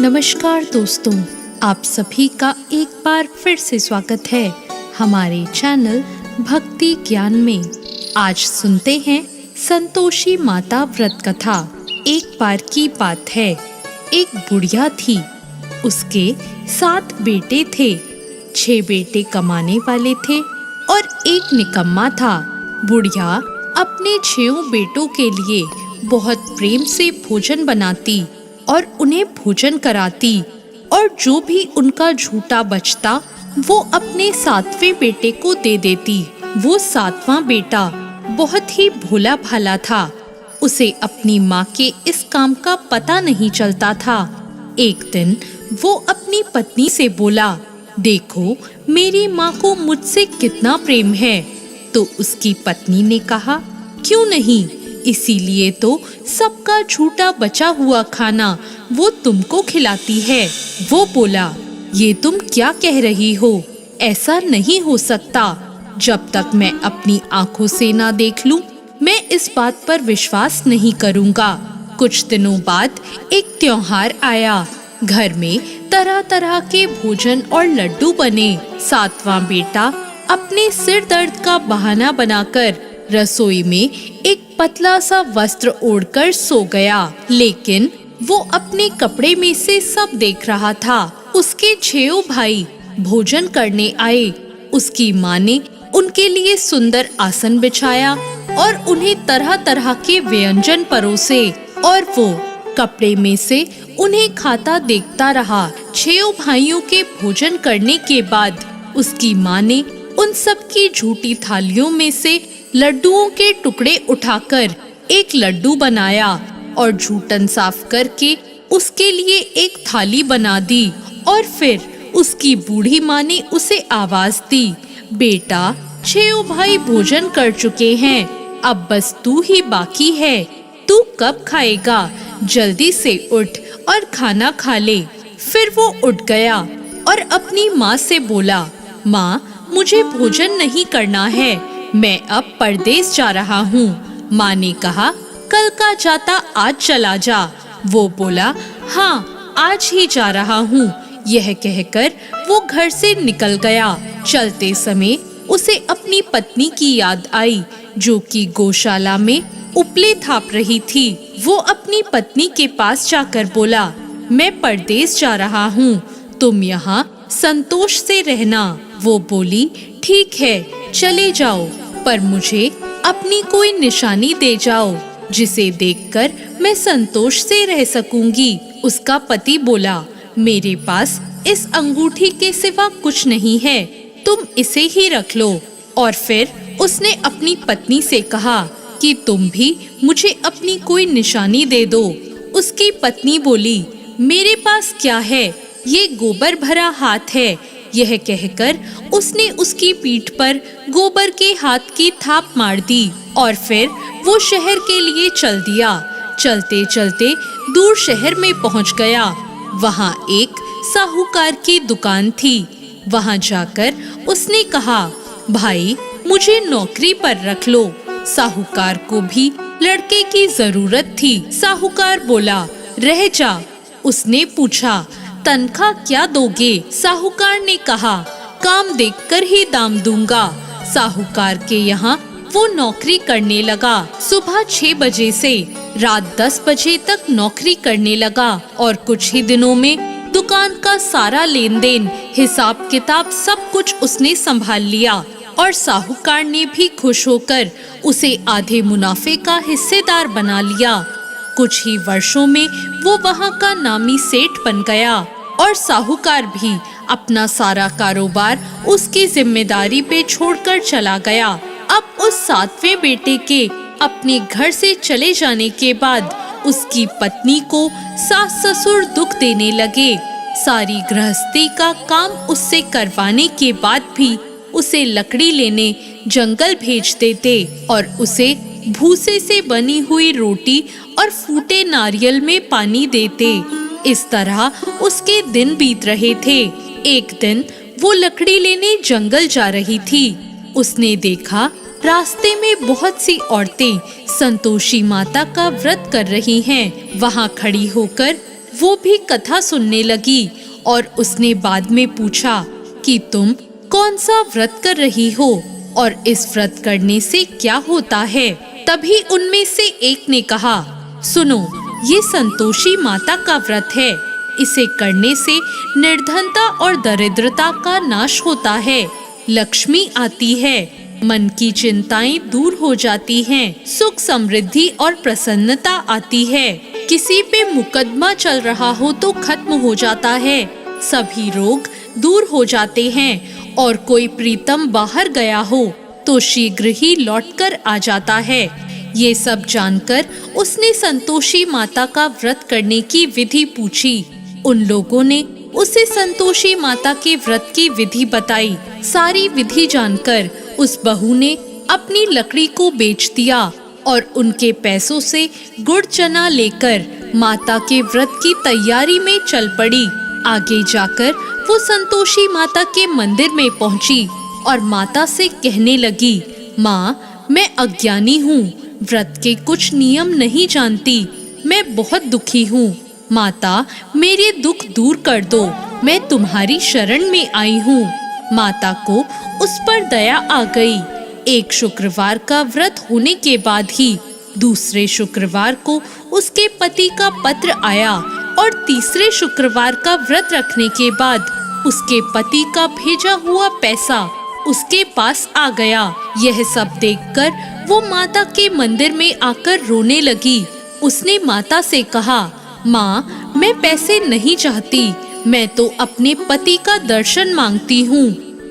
नमस्कार दोस्तों, आप सभी का एक बार फिर से स्वागत है हमारे चैनल भक्ति ज्ञान में। आज सुनते हैं संतोषी माता व्रत कथा। एक बार की बात है, एक बुढ़िया थी। उसके 7 बेटे थे। 6 बेटे कमाने वाले थे और एक निकम्मा था। बुढ़िया अपने 6 बेटों के लिए बहुत प्रेम से भोजन बनाती और उन्हें भोजन कराती, और जो भी उनका झूठा बचता वो अपने 7वें बेटे को दे देती। वो 7वां बेटा बहुत ही भोला भाला था। उसे अपनी माँ के इस काम का पता नहीं चलता था। एक दिन वो अपनी पत्नी से बोला, देखो मेरी माँ को मुझसे कितना प्रेम है। तो उसकी पत्नी ने कहा, क्यों नहीं, इसीलिए तो सबका झूठा बचा हुआ खाना वो तुमको खिलाती है। वो बोला, ये तुम क्या कह रही हो? ऐसा नहीं हो सकता। जब तक मैं अपनी आंखों से ना देख लूं, मैं इस बात पर विश्वास नहीं करूंगा। कुछ दिनों बाद एक त्योहार आया। घर में तरह तरह के भोजन और लड्डू बने। 7वां बेटा अपने सिर दर्द का बहाना बनाकर रसोई में एक पतला सा वस्त्र ओढ़कर सो गया, लेकिन वो अपने कपड़े में से सब देख रहा था। उसके 6 भाई भोजन करने आए। उसकी माँ ने उनके लिए सुंदर आसन बिछाया और उन्हें तरह तरह के व्यंजन परोसे, और वो कपड़े में से उन्हें खाता देखता रहा। 6 भाइयों के भोजन करने के बाद उसकी माँ ने उन सब की झूठी थालियों में से लड्डुओं के टुकड़े उठाकर एक लड्डू बनाया और झूठन साफ करके उसके लिए एक थाली बना दी। और फिर उसकी बूढ़ी माँ ने उसे आवाज दी, बेटा 6 भाई भोजन कर चुके हैं, अब बस तू ही बाकी है। तू कब खाएगा? जल्दी से उठ और खाना खा ले। फिर वो उठ गया और अपनी माँ से बोला, माँ मुझे भोजन नहीं करना है, मैं अब परदेस जा रहा हूँ। माँ ने कहा, कल का जाता आज चला जा। वो बोला, हाँ आज ही जा रहा हूँ। यह कहकर वो घर से निकल गया। चलते समय उसे अपनी पत्नी की याद आई, जो कि गौशाला में उपले थाप रही थी। वो अपनी पत्नी के पास जाकर बोला, मैं परदेस जा रहा हूँ, तुम यहाँ संतोष से रहना। वो बोली, ठीक है चले जाओ, पर मुझे अपनी कोई निशानी दे जाओ जिसे देखकर मैं संतोष से रह सकूंगी। उसका पति बोला, मेरे पास इस अंगूठी के सिवा कुछ नहीं है, तुम इसे ही रख लो। और फिर उसने अपनी पत्नी से कहा कि तुम भी मुझे अपनी कोई निशानी दे दो। उसकी पत्नी बोली, मेरे पास क्या है, ये गोबर भरा हाथ है। यह कहकर उसने उसकी पीठ पर गोबर के हाथ की थाप मार दी और फिर वो शहर के लिए चल दिया। चलते चलते दूर शहर में पहुंच गया। वहां एक साहूकार की दुकान थी। वहां जाकर उसने कहा, भाई मुझे नौकरी पर रख लो। साहूकार को भी लड़के की जरूरत थी। साहूकार बोला, रह जा। उसने पूछा, तनख्वाह क्या दोगे? साहूकार ने कहा, काम देखकर ही दाम दूंगा। साहूकार के यहाँ वो नौकरी करने लगा। सुबह 6 बजे से रात 10 बजे तक नौकरी करने लगा और कुछ ही दिनों में दुकान का सारा लेन देन, हिसाब किताब सब कुछ उसने संभाल लिया। और साहूकार ने भी खुश होकर उसे आधे मुनाफे का हिस्सेदार बना लिया। कुछ ही वर्षों में वो वहाँ का नामी सेठ बन गया और साहूकार भी अपना सारा कारोबार उसकी जिम्मेदारी पे छोड़कर चला गया। अब उस 7वें बेटे के अपने घर से चले जाने के बाद उसकी पत्नी को सास ससुर दुख देने लगे। सारी गृहस्थी का काम उससे करवाने के बाद भी उसे लकड़ी लेने जंगल भेज देते और उसे भूसे से बनी हुई रोटी और फूटे नारियल में पानी देते। इस तरह उसके दिन बीत रहे थे। एक दिन वो लकड़ी लेने जंगल जा रही थी। उसने देखा रास्ते में बहुत सी औरतें संतोषी माता का व्रत कर रही हैं। वहाँ खड़ी होकर वो भी कथा सुनने लगी और उसने बाद में पूछा कि तुम कौन सा व्रत कर रही हो और इस व्रत करने से क्या होता है। तभी उनमें से एक ने कहा, सुनो, ये संतोषी माता का व्रत है। इसे करने से निर्धनता और दरिद्रता का नाश होता है, लक्ष्मी आती है, मन की चिंताएं दूर हो जाती हैं, सुख समृद्धि और प्रसन्नता आती है। किसी पे मुकदमा चल रहा हो तो खत्म हो जाता है, सभी रोग दूर हो जाते हैं और कोई प्रीतम बाहर गया हो तो शीघ्र ही लौटकर आ जाता है। ये सब जानकर उसने संतोषी माता का व्रत करने की विधि पूछी। उन लोगों ने उसे संतोषी माता के व्रत की विधि बताई। सारी विधि जानकर उस बहू ने अपनी लकड़ी को बेच दिया और उनके पैसों से गुड़ चना लेकर माता के व्रत की तैयारी में चल पड़ी। आगे जाकर वो संतोषी माता के मंदिर में पहुंची और माता से कहने लगी, माँ, मैं अज्ञानी हूँ, व्रत के कुछ नियम नहीं जानती, मैं बहुत दुखी हूँ। माता, मेरे दुख दूर कर दो, मैं तुम्हारी शरण में आई हूँ। माता को उस पर दया आ गई। एक शुक्रवार का व्रत होने के बाद ही दूसरे शुक्रवार को उसके पति का पत्र आया और तीसरे शुक्रवार का व्रत रखने के बाद उसके पति का भेजा हुआ पैसा उसके पास आ गया। यह सब देखकर वो माता के मंदिर में आकर रोने लगी। उसने माता से कहा, माँ, मैं पैसे नहीं चाहती, मैं तो अपने पति का दर्शन मांगती हूँ।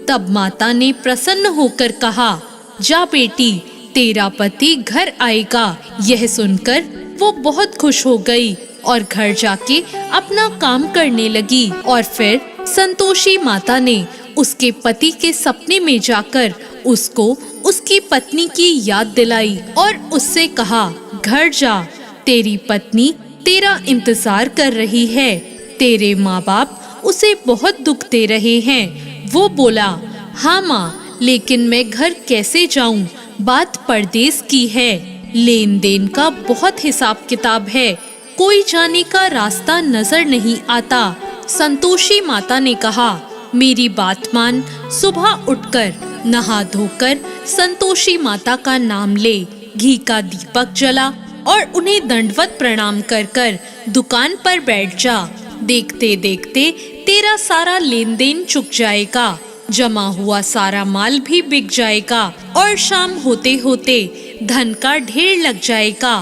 तब माता ने प्रसन्न होकर कहा, जा बेटी, तेरा पति घर आएगा। यह सुनकर वो बहुत खुश हो गई और घर जाके अपना काम करने लगी। और फिर संतोषी माता ने उसके पति के सपने में जाकर उसको उसकी पत्नी की याद दिलाई और उससे कहा, घर जा, तेरी पत्नी तेरा इंतजार कर रही है, तेरे माँ बाप उसे बहुत दुख दे रहे हैं। वो बोला, हाँ माँ, लेकिन मैं घर कैसे जाऊँ, बात परदेश की है, लेन देन का बहुत हिसाब किताब है, कोई जाने का रास्ता नजर नहीं आता। संतोषी माता ने कहा, मेरी बात मान, सुबह उठकर नहा धोकर संतोषी माता का नाम ले, घी का दीपक जला और उन्हें दंडवत प्रणाम कर कर दुकान पर बैठ जा। देखते देखते तेरा सारा लेन देन चुक जाएगा, जमा हुआ सारा माल भी बिक जाएगा और शाम होते होते धन का ढेर लग जाएगा।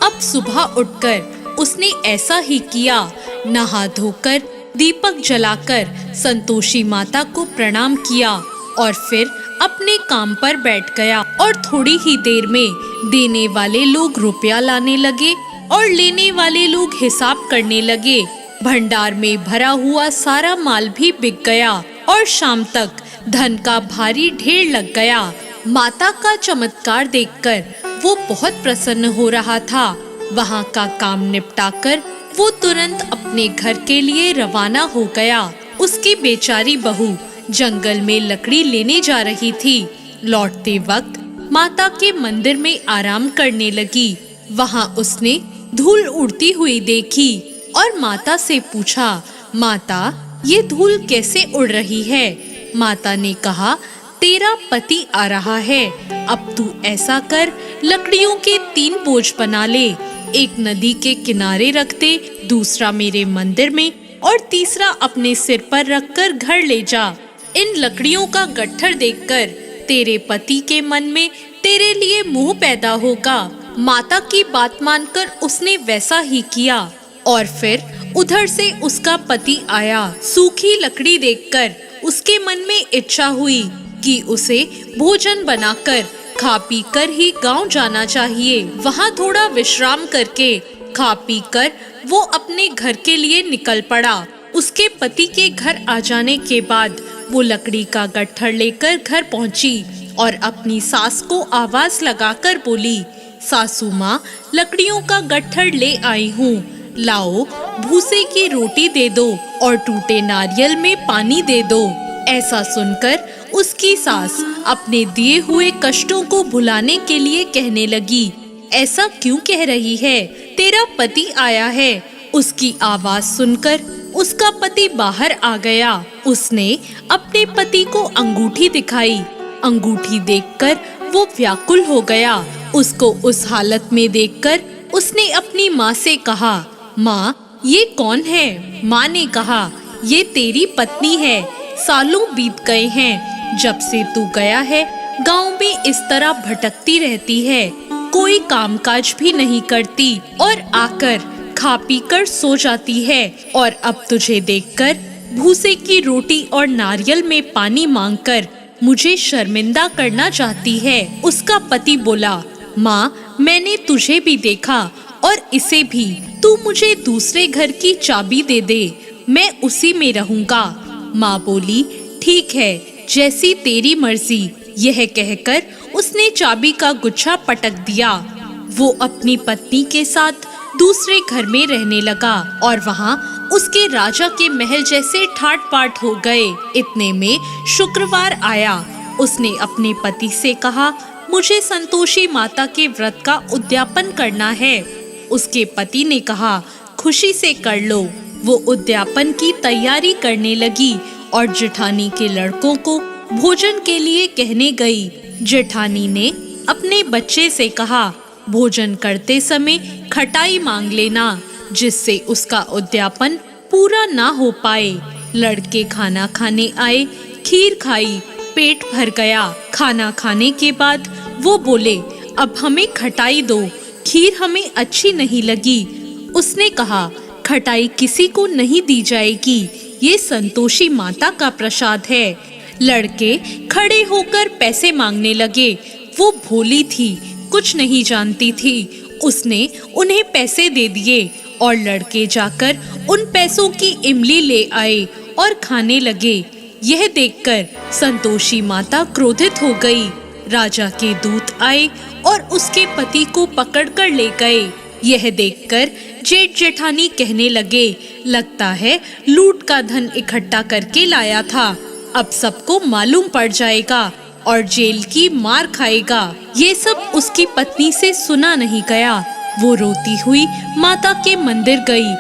अब सुबह उठकर उसने ऐसा ही किया। नहा धोकर दीपक जलाकर संतोषी माता को प्रणाम किया और फिर अपने काम पर बैठ गया। और थोड़ी ही देर में देने वाले लोग रुपया लाने लगे और लेने वाले लोग हिसाब करने लगे। भंडार में भरा हुआ सारा माल भी बिक गया और शाम तक धन का भारी ढेर लग गया। माता का चमत्कार देखकर वो बहुत प्रसन्न हो रहा था। वहाँ का काम निपटाकर वो तुरंत अपने घर के लिए रवाना हो गया। उसकी बेचारी बहू जंगल में लकड़ी लेने जा रही थी। लौटते वक्त माता के मंदिर में आराम करने लगी। वहाँ उसने धूल उड़ती हुई देखी और माता से पूछा, माता, ये धूल कैसे उड़ रही है? माता ने कहा, तेरा पति आ रहा है, अब तू ऐसा कर, लकड़ियों के 3 बोझ बना ले, एक नदी के किनारे रख दे, दूसरा मेरे मंदिर में और तीसरा अपने सिर पर रखकर घर ले जा। इन लकड़ियों का गट्ठर देखकर तेरे पति के मन में तेरे लिए मोह पैदा होगा। माता की बात मानकर उसने वैसा ही किया और फिर उधर से उसका पति आया। सूखी लकड़ी देखकर उसके मन में इच्छा हुई कि उसे भोजन बनाकर खा पी कर ही गांव जाना चाहिए। वहाँ थोड़ा विश्राम करके खा पी कर वो अपने घर के लिए निकल पड़ा। उसके पति के घर आ जाने के बाद वो लकड़ी का गट्ठर लेकर घर पहुंची और अपनी सास को आवाज लगाकर बोली, सासू माँ, लकड़ियों का गट्ठर ले आई हूँ, लाओ, भूसे की रोटी दे दो और टूटे नारियल में पानी दे दो। ऐसा सुनकर उसकी सास अपने दिए हुए कष्टों को भुलाने के लिए कहने लगी, ऐसा क्यों कह रही है? तेरा पति आया है उसकी आवाज सुनकर उसका पति बाहर आ गया। उसने अपने पति को अंगूठी दिखाई। अंगूठी देखकर वो व्याकुल हो गया। उसको उस हालत में देखकर उसने अपनी माँ से कहा, माँ, ये कौन है? माँ ने कहा, ये तेरी पत्नी है। सालों बीत गए हैं जब से तू गया है। गांव में इस तरह भटकती रहती है, कोई कामकाज भी नहीं करती और आकर खा पी कर सो जाती है। और अब तुझे देखकर भूसे की रोटी और नारियल में पानी मांगकर मुझे शर्मिंदा करना चाहती है। उसका पति बोला, माँ, मैंने तुझे भी देखा और इसे भी। तू मुझे दूसरे घर की चाबी दे दे, मैं उसी में रहूंगा। माँ बोली, ठीक है, जैसी तेरी मर्जी। यह कहकर उसने चाबी का गुच्छा पटक दिया। वो अपनी पत्नी के साथ दूसरे घर में रहने लगा और वहाँ उसके राजा के महल जैसे ठाट बाट हो गए। इतने में शुक्रवार आया। उसने अपने पति से कहा, मुझे संतोषी माता के व्रत का उद्यापन करना है। उसके पति ने कहा, खुशी से कर लो। वो उद्यापन की तैयारी करने लगी और जेठानी के लड़कों को भोजन के लिए कहने गई। जेठानी ने अपने बच्चे से कहा, भोजन करते समय खटाई मांग लेना, जिससे उसका उद्यापन पूरा ना हो पाए। लड़के खाना खाने आए, खीर खाई, पेट भर गया। खाना खाने के बाद वो बोले, अब हमें खटाई दो, खीर हमें अच्छी नहीं लगी। उसने कहा, खटाई किसी को नहीं दी जाएगी, ये संतोषी माता का प्रसाद है। लड़के खड़े होकर पैसे मांगने लगे। वो भोली थी, कुछ नहीं जानती थी। उसने उन्हें पैसे दे दिए और लड़के जाकर उन पैसों की इमली ले आए और खाने लगे। यह देखकर संतोषी माता क्रोधित हो गई। राजा के दूत आए और उसके पति को पकड़कर ले गए। यह देखकर जेठ जेठानी कहने लगे, लगता है लूट का धन इकट्ठा करके लाया था। अब सबको मालूम पड़ जाएगा और जेल की मार खाएगा। ये सब उसकी पत्नी से सुना नहीं गया। वो रोती हुई माता के मंदिर गई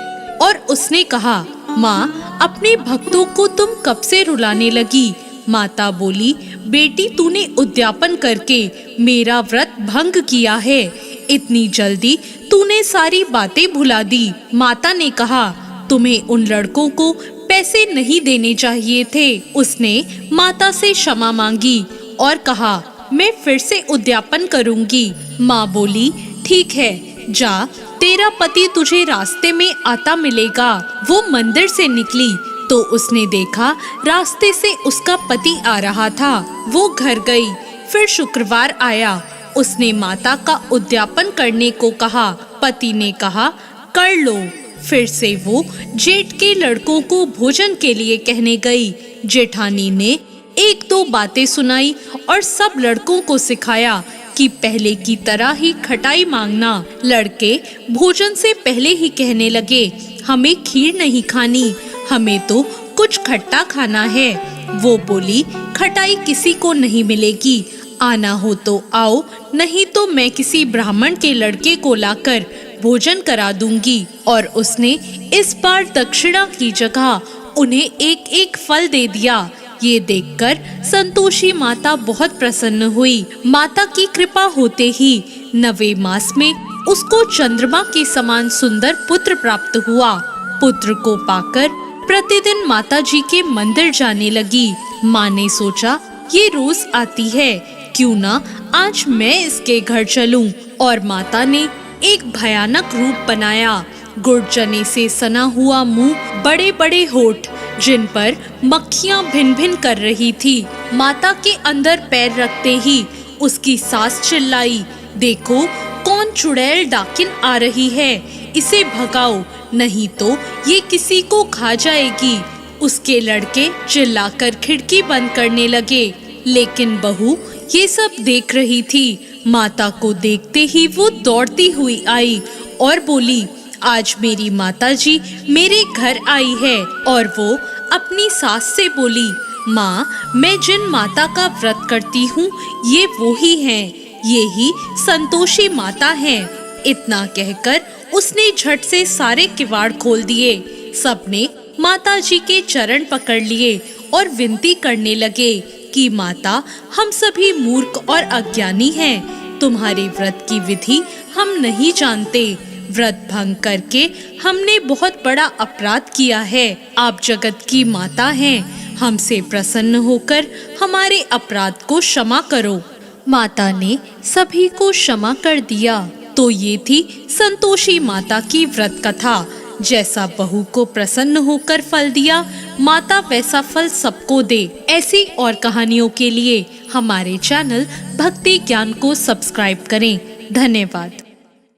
और उसने कहा, माँ, अपने भक्तों को तुम कब से रुलाने लगी? माता बोली, बेटी, तूने उद्यापन करके मेरा व्रत भंग किया है। इतनी जल्दी तूने सारी बातें भुला दी। माता ने कहा, तुम्हें उन लड़कों को पैसे नहीं देने चाहिए थे। उसने माता से क्षमा मांगी और कहा, मैं फिर से उद्यापन करूंगी। माँ बोली, ठीक है, जा, तेरा पति तुझे रास्ते में आता मिलेगा। वो मंदिर से निकली तो उसने देखा रास्ते से उसका पति आ रहा था। वो घर गई। फिर शुक्रवार आया। उसने माता का उद्यापन करने को कहा। पति ने कहा, कर लो। फिर से वो जेठ के लड़कों को भोजन के लिए कहने गई। जेठानी ने एक दो बातें सुनाई और सब लड़कों को सिखाया कि पहले की तरह ही खटाई मांगना। लड़के भोजन से पहले ही कहने लगे, हमें खीर नहीं खानी, हमें तो कुछ खट्टा खाना है। वो बोली, खटाई किसी को नहीं मिलेगी, आना हो तो आओ, नहीं तो मैं किसी ब्राह्मण के लड़के को लाकर भोजन करा दूंगी। और उसने इस बार दक्षिणा की जगह उन्हें एक एक फल दे दिया। ये देखकर संतोषी माता बहुत प्रसन्न हुई। माता की कृपा होते ही 9वें मास में उसको चंद्रमा के समान सुंदर पुत्र प्राप्त हुआ। पुत्र को पाकर प्रतिदिन माता जी के मंदिर जाने लगी। माँ ने सोचा, ये रोज आती है, क्यों ना आज मैं इसके घर चलूं। और माता ने एक भयानक रूप बनाया। गुड़ चने से सना हुआ मुंह, बड़े बड़े होठ, जिन पर मक्खियां भिन भिन कर रही थी। माता के अंदर पैर रखते ही उसकी सास चिल्लाई, देखो कौन चुड़ैल डाकिन आ रही है, इसे भगाओ, नहीं तो ये किसी को खा जाएगी। उसके लड़के चिल्लाकर खिड़की बंद करने लगे, लेकिन बहू ये सब देख रही थी। माता को देखते ही वो दौड़ती हुई आई और बोली, आज मेरी माता जी मेरे घर आई है। और वो अपनी सास से बोली, माँ, मैं जिन माता का व्रत करती हूँ ये वो ही हैं, ये ही संतोषी माता हैं। इतना कहकर उसने झट से सारे किवाड़ खोल दिए। सबने माता जी के चरण पकड़ लिए और विनती करने लगे कि माता, हम सभी मूर्ख और अज्ञानी हैं। तुम्हारे व्रत की विधि हम नहीं जानते। व्रत भंग करके हमने बहुत बड़ा अपराध किया है। आप जगत की माता हैं, हमसे प्रसन्न होकर हमारे अपराध को क्षमा करो। माता ने सभी को क्षमा कर दिया। तो ये थी संतोषी माता की व्रत कथा। जैसा बहू को प्रसन्न होकर फल दिया, माता वैसा फल सबको दे। ऐसी और कहानियों के लिए हमारे चैनल भक्ति ज्ञान को सब्सक्राइब करें। धन्यवाद।